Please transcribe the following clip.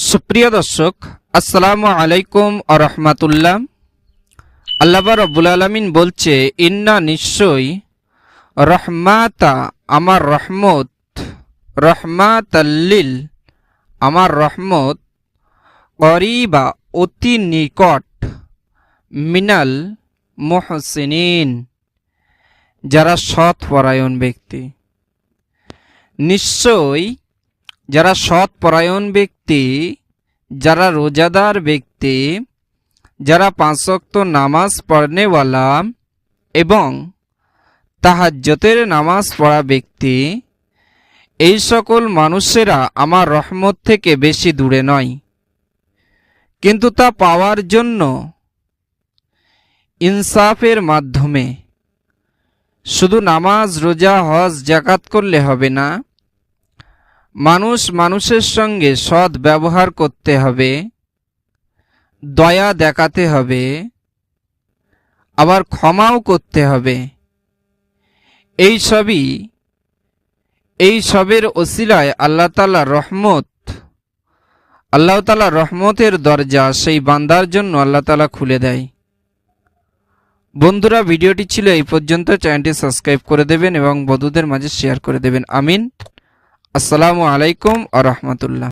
সুপ্রিয় দর্শক, আসসালামু আলাইকুম ওয়া রাহমাতুল্লাহ। আল্লাহ রাব্বুল আলামিন বলছে, ইন্না নিশ্চয়ই রহমাতা আমার রহমত, রহমাতাল্লিল আমার রহমত, করিবা অতি নিকট, মিনাল মুহসিনিন যারা সৎ পরায়ণ ব্যক্তি। নিশ্চয় যারা সৎ পরায়ণ ব্যক্তি, যারা রোজাদার ব্যক্তি, যারা 5 ওয়াক্ত নামাজ পড়নেওয়ালা এবং তাহাজ্জুদের নামাজ পড়া ব্যক্তি, এই সকল মানুষেরা আমার রহমত থেকে বেশি দূরে নয়। কিন্তু তা পাওয়ার জন্য ইনসাফের মাধ্যমে শুধু নামাজ, রোজা, হজ, যাকাত করলে হবে না। মানুষ মানুষের সঙ্গে সৎ ব্যবহার করতে হবে, দয়া দেখাতে হবে, আবার ক্ষমাও করতে হবে। এই সবের ওসিলায় আল্লাহ তাআলা রহমতের দরজা সেই বান্দার জন্য আল্লাহ তাআলা খুলে দেয়। বন্ধুরা, ভিডিওটি ছিল এই পর্যন্ত। চ্যানেলটি সাবস্ক্রাইব করে দেবেন এবং বন্ধুদের মাঝে শেয়ার করে দেবেন। আমিন। আসসালামু আলাইকুম ওয়া রাহমাতুল্লাহ।